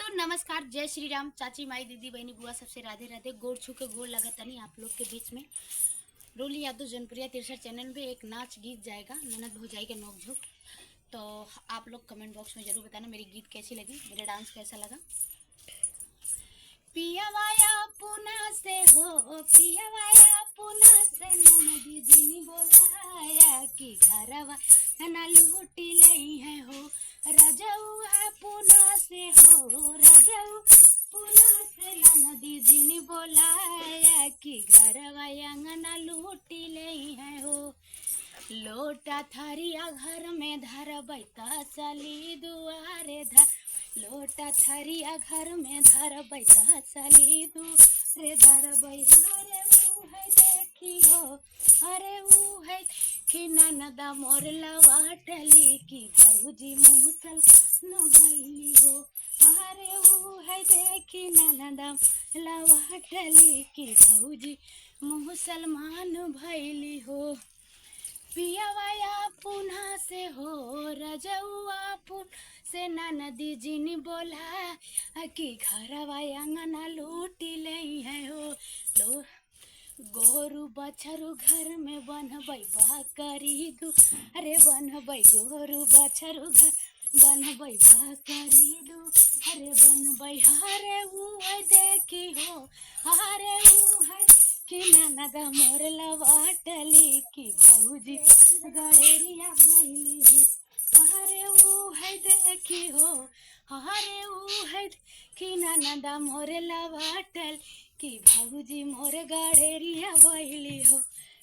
तो नमस्कार, जय श्री राम। चाची माई दीदी बहनी बुआ सबसे राधे राधे। गोड़ छू के गोड़ लगा तनी आप लोग के बीच में। रोली यादव जनप्रिया तिरसठ चैनल पे एक नाच गीत जाएगा, ननद भौजाई के नोक झोंक। तो आप लोग कमेंट बॉक्स में जरूर बताना मेरी गीत कैसी लगी, मेरा डांस कैसा लगा। पिया वाया पुना से हो, पिया वाया पुना से ननद दीदी बोलाया कि घरवा ना लूटी लई है हो। रजौआ पुना से हो, रजऊ पुना से ननद दीदी बोलाया कि घरवा अंगना लूटी लई है हो। लोटा थरिया घर में धर बैता चली दुआरे धर, लोटा थरिया घर में धर बैता चली दुआरे धर बैहारे मुँह है देखी हो। अरे ऊ है कि ननदा मोर लवाटली की भौजी मुसल न भैली हो। अरे ऊ है देखी ननदा लवाटली की भौजी मुसलमान भैली हो। पियावाया पुना से हो, रजौआ पुन से ननदी जी ने बोला कि घरवा अंगना लूटी लई है हो। लो गोरू बछरू घर में बनबै बकरी दू, अरे बनबै गोरू बछरू घर बनबै बकरी दू, अरे बनबै हरे ऊ है देखी हो। हरे ऊ है कि ननद मोर लवाटली की भौजी गड़ेरिया भैली हो। हरे ऊ है देखी हो, हरे ऊ है कि ननद मोर लवाटल की भौजी मोर गड़ेरिया भैली हो।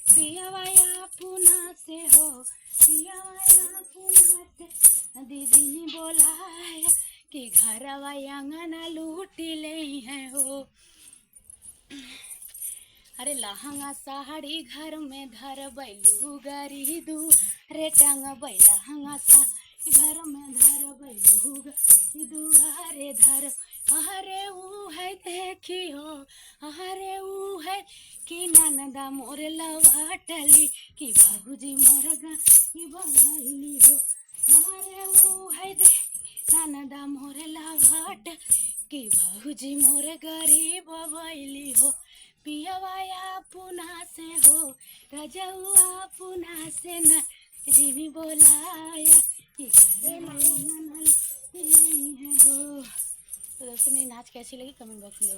पियावाया पुना से हो, पियावाया पुना से दीदी ने बोलाया कि घरवा अंगना लूटी लई है हो। अरे लहंगा साड़ी घर में धर बैलू गरी दू, रे टंग लहंगा साड़ी घर में धर बैलू गरी दू, अरे धर। अरे ऊ है देखी हो, अरे ऊ है कि ननदा मोर लवाटली की भौजी मोर गई भैली हो। अरे ऊ है देखी ननदा मोर लवाट की भौजी मोर गरीब भैली हो। पियावाया पुना से हो, रजौआ पुना से न दीदी बोलाया कि घरवा अंगना लूटी लई है हो। तो दोस्तों मेरी नाच कैसी लगी कमेंट बॉक्स में